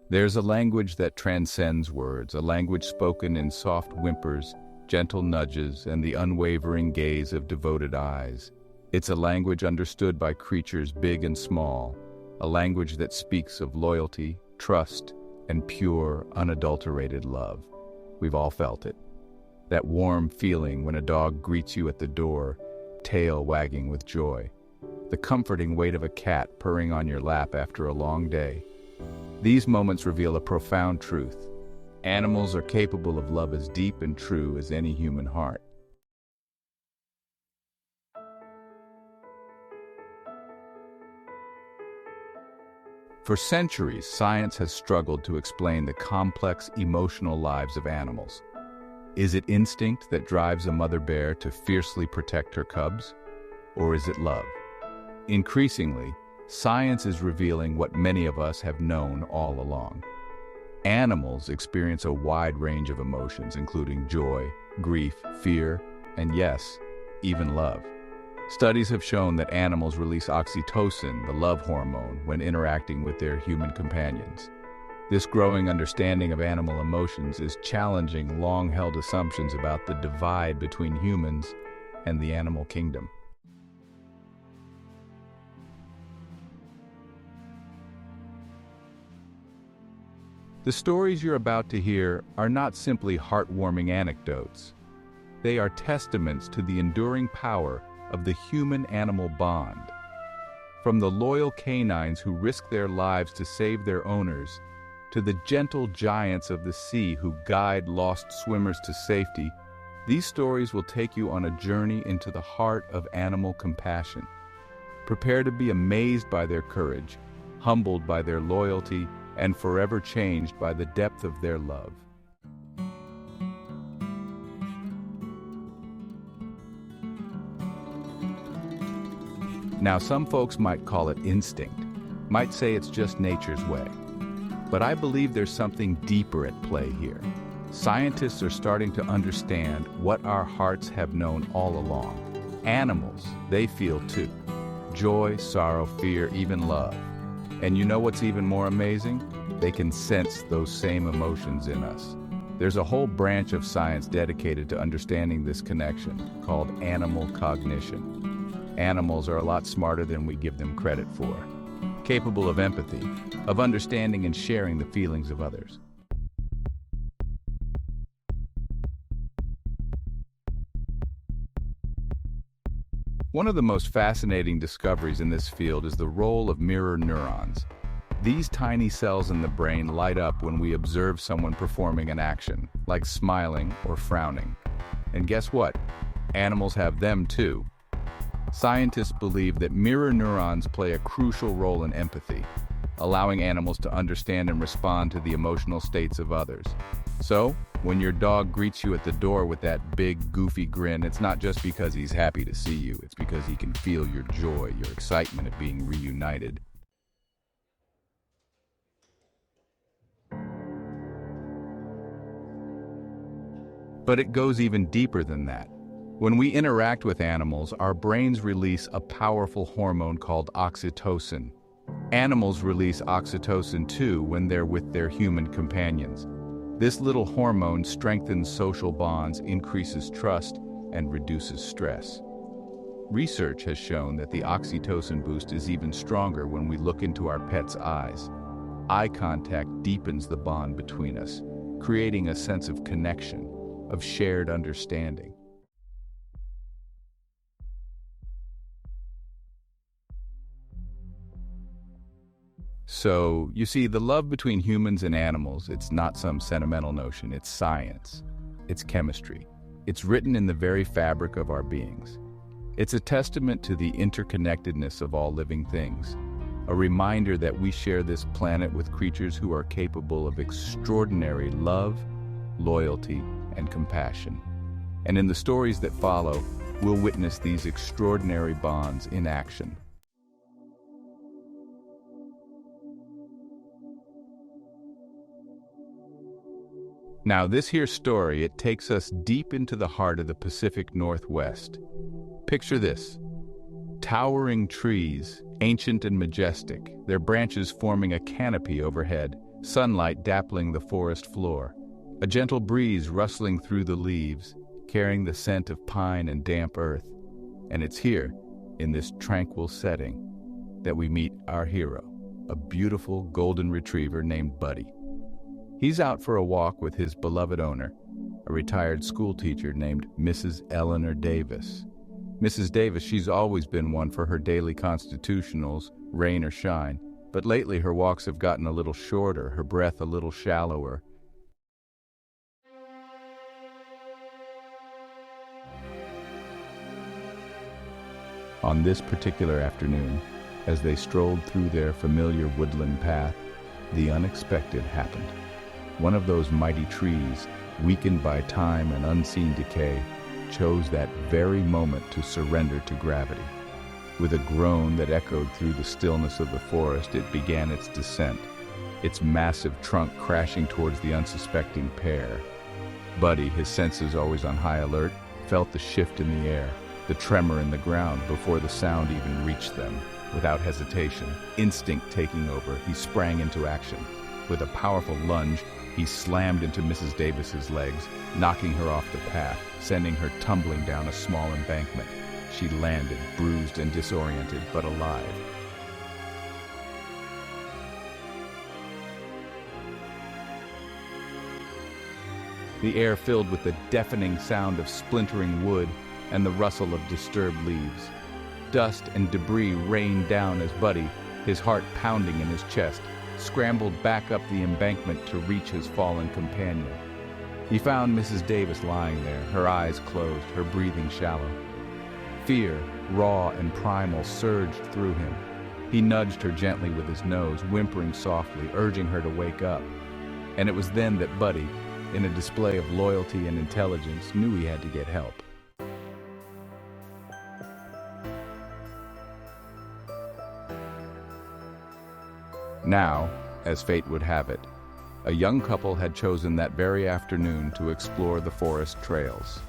There's a language that transcends words, a language spoken in soft whimpers, gentle nudges, and the unwavering gaze of devoted eyes. It's a language understood by creatures big and small, a language that speaks of loyalty, trust, and pure, unadulterated love. We've all felt it. That warm feeling when a dog greets you at the door, tail wagging with joy. The comforting weight of a cat purring on your lap after a long day. These moments reveal a profound truth. Animals are capable of love as deep and true as any human heart. For centuries, science has struggled to explain the complex emotional lives of animals. Is it instinct that drives a mother bear to fiercely protect her cubs? Or is it love? Increasingly, science is revealing what many of us have known all along. Animals experience a wide range of emotions, including joy, grief, fear, and yes, even love. Studies have shown that animals release oxytocin, the love hormone, when interacting with their human companions. This growing understanding of animal emotions is challenging long-held assumptions about the divide between humans and the animal kingdom. The stories you're about to hear are not simply heartwarming anecdotes. They are testaments to the enduring power of the human-animal bond. From the loyal canines who risk their lives to save their owners, to the gentle giants of the sea who guide lost swimmers to safety, these stories will take you on a journey into the heart of animal compassion. Prepare to be amazed by their courage, humbled by their loyalty, and forever changed by the depth of their love. Now, some folks might call it instinct, might say it's just nature's way. But I believe there's something deeper at play here. Scientists are starting to understand what our hearts have known all along. Animals, they feel too. Joy, sorrow, fear, even love. And you know what's even more amazing? They can sense those same emotions in us. There's a whole branch of science dedicated to understanding this connection, called animal cognition. Animals are a lot smarter than we give them credit for, capable of empathy, of understanding and sharing the feelings of others. One of the most fascinating discoveries in this field is the role of mirror neurons. These tiny cells in the brain light up when we observe someone performing an action, like smiling or frowning. And guess what? Animals have them too. Scientists believe that mirror neurons play a crucial role in empathy, allowing animals to understand and respond to the emotional states of others. So, when your dog greets you at the door with that big, goofy grin, it's not just because he's happy to see you, it's because he can feel your joy, your excitement at being reunited. But it goes even deeper than that. When we interact with animals, our brains release a powerful hormone called oxytocin. Animals release oxytocin too when they're with their human companions. This little hormone strengthens social bonds, increases trust, and reduces stress. Research has shown that the oxytocin boost is even stronger when we look into our pet's eyes. Eye contact deepens the bond between us, creating a sense of connection, of shared understanding. So, you see, the love between humans and animals, it's not some sentimental notion, it's science. It's chemistry. It's written in the very fabric of our beings. It's a testament to the interconnectedness of all living things, a reminder that we share this planet with creatures who are capable of extraordinary love, loyalty, and compassion. And in the stories that follow, we'll witness these extraordinary bonds in action. Now, this here story, it takes us deep into the heart of the Pacific Northwest. Picture this: towering trees, ancient and majestic, their branches forming a canopy overhead, sunlight dappling the forest floor, a gentle breeze rustling through the leaves, carrying the scent of pine and damp earth. And it's here, in this tranquil setting, that we meet our hero, a beautiful golden retriever named Buddy. He's out for a walk with his beloved owner, a retired schoolteacher named Mrs. Eleanor Davis. Mrs. Davis, she's always been one for her daily constitutionals, rain or shine, but lately her walks have gotten a little shorter, her breath a little shallower. On this particular afternoon, as they strolled through their familiar woodland path, the unexpected happened. One of those mighty trees, weakened by time and unseen decay, chose that very moment to surrender to gravity. With a groan that echoed through the stillness of the forest, it began its descent, its massive trunk crashing towards the unsuspecting pair. Buddy, his senses always on high alert, felt the shift in the air, the tremor in the ground before the sound even reached them. Without hesitation, instinct taking over, he sprang into action. With a powerful lunge, he slammed into Mrs. Davis's legs, knocking her off the path, sending her tumbling down a small embankment. She landed, bruised and disoriented, but alive. The air filled with the deafening sound of splintering wood and the rustle of disturbed leaves. Dust and debris rained down as Buddy, his heart pounding in his chest, scrambled back up the embankment to reach his fallen companion. He found Mrs. Davis lying there, her eyes closed, her breathing shallow. Fear, raw and primal, surged through him. He nudged her gently with his nose, whimpering softly, urging her to wake up. And it was then that Buddy, in a display of loyalty and intelligence, knew he had to get help. Now, as fate would have it, a young couple had chosen that very afternoon to explore the forest trails.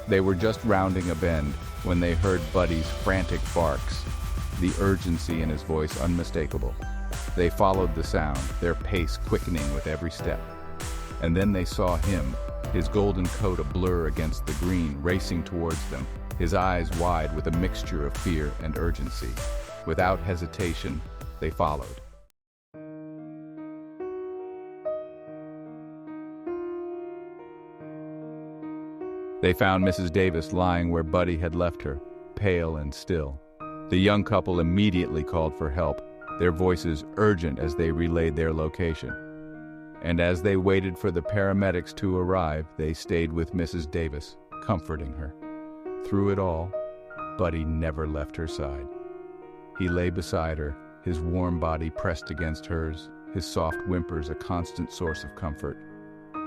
They were just rounding a bend when they heard Buddy's frantic barks, the urgency in his voice unmistakable. They followed the sound, their pace quickening with every step. And then they saw him, his golden coat a blur against the green, racing towards them, his eyes wide with a mixture of fear and urgency. Without hesitation, they followed. They found Mrs. Davis lying where Buddy had left her, pale and still. The young couple immediately called for help, their voices urgent as they relayed their location. And as they waited for the paramedics to arrive, they stayed with Mrs. Davis, comforting her. Through it all, Buddy never left her side. He lay beside her, his warm body pressed against hers, his soft whimpers a constant source of comfort.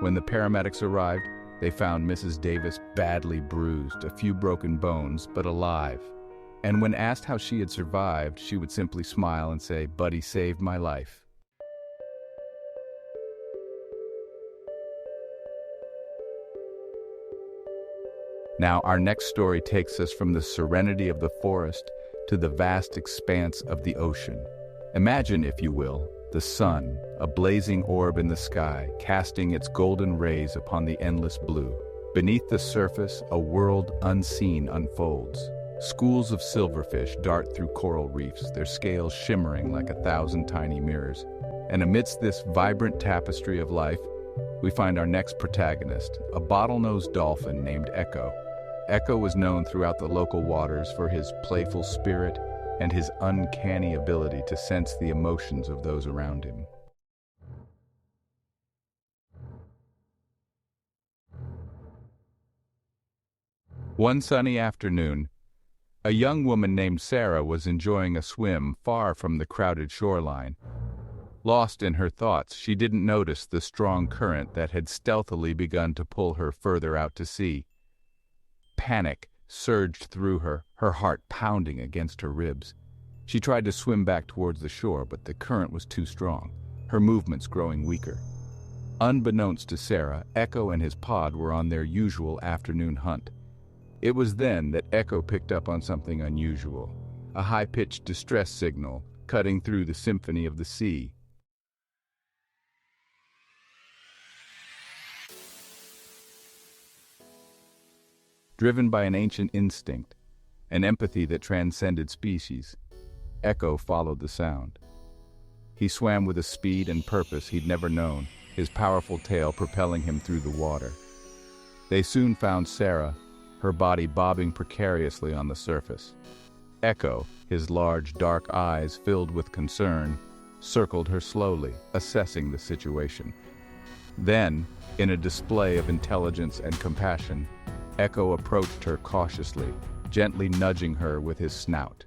When the paramedics arrived, they found Mrs. Davis badly bruised, a few broken bones, but alive. And when asked how she had survived, she would simply smile and say, "Buddy saved my life." Now, our next story takes us from the serenity of the forest to the vast expanse of the ocean. Imagine, if you will, the sun, a blazing orb in the sky, casting its golden rays upon the endless blue. Beneath the surface, a world unseen unfolds. Schools of silverfish dart through coral reefs, their scales shimmering like 1,000 tiny mirrors. And amidst this vibrant tapestry of life, we find our next protagonist, a bottlenose dolphin named Echo. Echo was known throughout the local waters for his playful spirit and his uncanny ability to sense the emotions of those around him. One sunny afternoon, a young woman named Sarah was enjoying a swim far from the crowded shoreline. Lost in her thoughts, she didn't notice the strong current that had stealthily begun to pull her further out to sea. Panic surged through her, her heart pounding against her ribs. She tried to swim back towards the shore, but the current was too strong, her movements growing weaker. Unbeknownst to Sarah, Echo and his pod were on their usual afternoon hunt. It was then that Echo picked up on something unusual, a high-pitched distress signal cutting through the symphony of the sea. Driven by an ancient instinct, an empathy that transcended species, Echo followed the sound. He swam with a speed and purpose he'd never known, his powerful tail propelling him through the water. They soon found Sarah, her body bobbing precariously on the surface. Echo, his large, dark eyes filled with concern, circled her slowly, assessing the situation. Then, in a display of intelligence and compassion, Echo approached her cautiously, gently nudging her with his snout.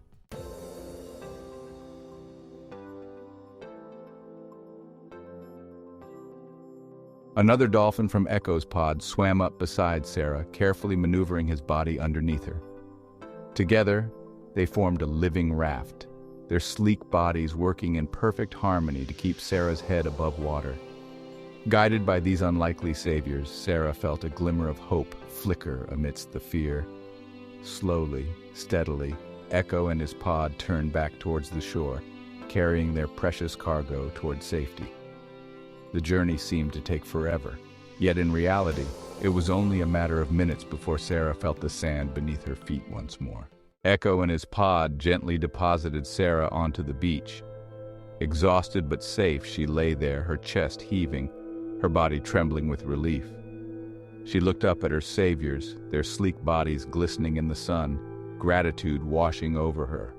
Another dolphin from Echo's pod swam up beside Sarah, carefully maneuvering his body underneath her. Together, they formed a living raft, their sleek bodies working in perfect harmony to keep Sarah's head above water. Guided by these unlikely saviors, Sarah felt a glimmer of hope flicker amidst the fear. Slowly, steadily, Echo and his pod turned back towards the shore, carrying their precious cargo towards safety. The journey seemed to take forever, yet in reality, it was only a matter of minutes before Sarah felt the sand beneath her feet once more. Echo and his pod gently deposited Sarah onto the beach. Exhausted but safe, she lay there, her chest heaving, her body trembling with relief. She looked up at her saviors, their sleek bodies glistening in the sun, gratitude washing over her.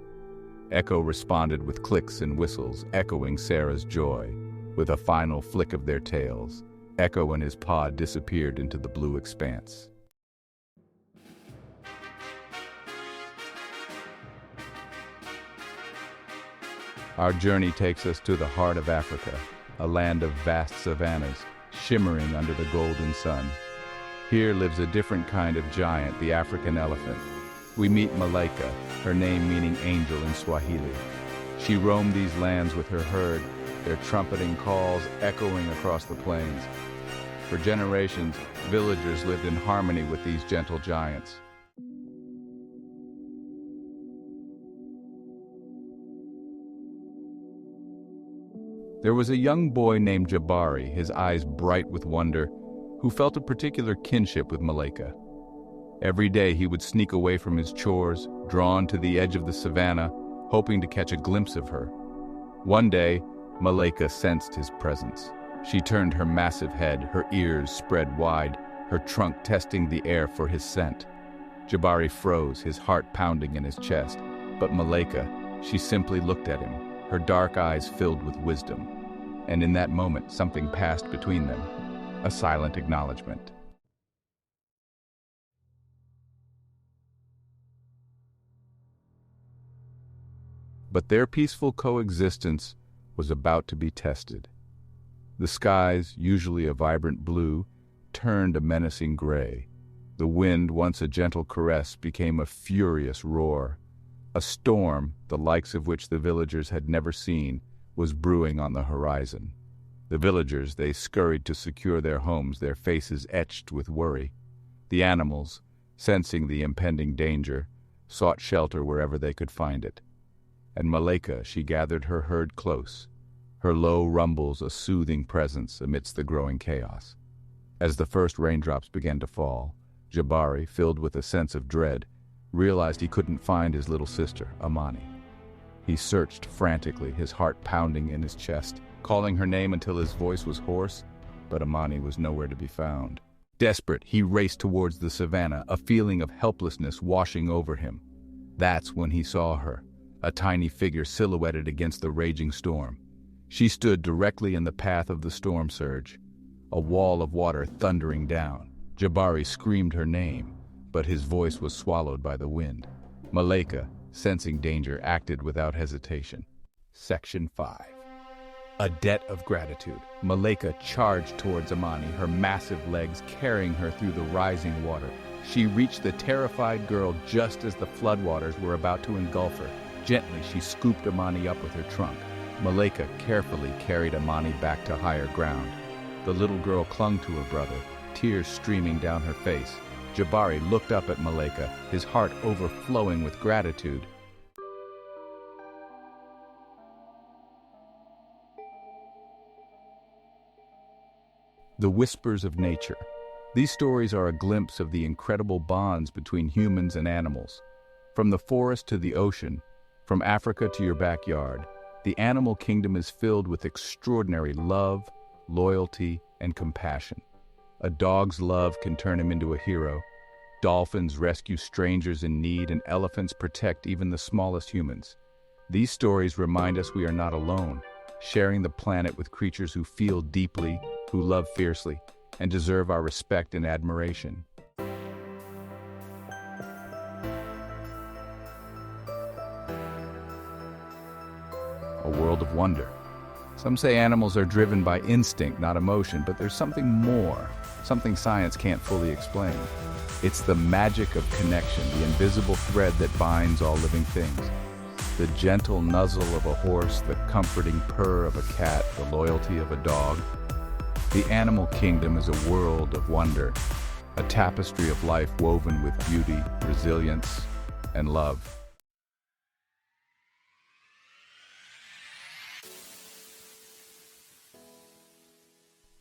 Echo responded with clicks and whistles, echoing Sarah's joy. With a final flick of their tails, Echo and his pod disappeared into the blue expanse. Our journey takes us to the heart of Africa, a land of vast savannas, shimmering under the golden sun. Here lives a different kind of giant, the African elephant. We meet Malaika, her name meaning angel in Swahili. She roamed these lands with her herd, their trumpeting calls echoing across the plains. For generations, villagers lived in harmony with these gentle giants. There was a young boy named Jabari, his eyes bright with wonder, who felt a particular kinship with Malaika. Every day he would sneak away from his chores, drawn to the edge of the savannah, hoping to catch a glimpse of her. One day, Malaika sensed his presence. She turned her massive head, her ears spread wide, her trunk testing the air for his scent. Jabari froze, his heart pounding in his chest. But Malaika, she simply looked at him, her dark eyes filled with wisdom. And in that moment, something passed between them, a silent acknowledgement. But their peaceful coexistence was about to be tested. The skies, usually a vibrant blue, turned a menacing gray. The wind, once a gentle caress, became a furious roar. A storm, the likes of which the villagers had never seen, was brewing on the horizon. The villagers, they scurried to secure their homes, their faces etched with worry. The animals, sensing the impending danger, sought shelter wherever they could find it. And Malaika, she gathered her herd close, her low rumbles a soothing presence amidst the growing chaos. As the first raindrops began to fall, Jabari, filled with a sense of dread, realized he couldn't find his little sister, Amani. He searched frantically, his heart pounding in his chest, calling her name until his voice was hoarse, but Amani was nowhere to be found. Desperate, he raced towards the savannah, a feeling of helplessness washing over him. That's when he saw her, a tiny figure silhouetted against the raging storm. She stood directly in the path of the storm surge, a wall of water thundering down. Jabari screamed her name, but his voice was swallowed by the wind. Malaika, sensing danger, acted without hesitation. Section 5. A debt of gratitude. Malaika charged towards Amani, her massive legs carrying her through the rising water. She reached the terrified girl just as the floodwaters were about to engulf her. Gently, she scooped Amani up with her trunk. Malaika carefully carried Amani back to higher ground. The little girl clung to her brother, tears streaming down her face. Jabari looked up at Malaika, his heart overflowing with gratitude. The whispers of nature. These stories are a glimpse of the incredible bonds between humans and animals. From the forest to the ocean, from Africa to your backyard, the animal kingdom is filled with extraordinary love, loyalty, and compassion. A dog's love can turn him into a hero. Dolphins rescue strangers in need, and elephants protect even the smallest humans. These stories remind us we are not alone, sharing the planet with creatures who feel deeply, who love fiercely, and deserve our respect and admiration. A world of wonder. Some say animals are driven by instinct, not emotion, but there's something more, something science can't fully explain. It's the magic of connection, the invisible thread that binds all living things. The gentle nuzzle of a horse, the comforting purr of a cat, the loyalty of a dog. The animal kingdom is a world of wonder, a tapestry of life woven with beauty, resilience, and love.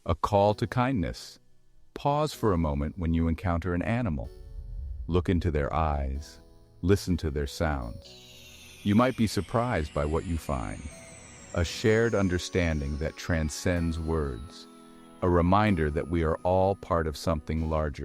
A call to kindness. Pause for a moment when you encounter an animal. Look into their eyes. Listen to their sounds. You might be surprised by what you find. A shared understanding that transcends words. A reminder that we are all part of something larger.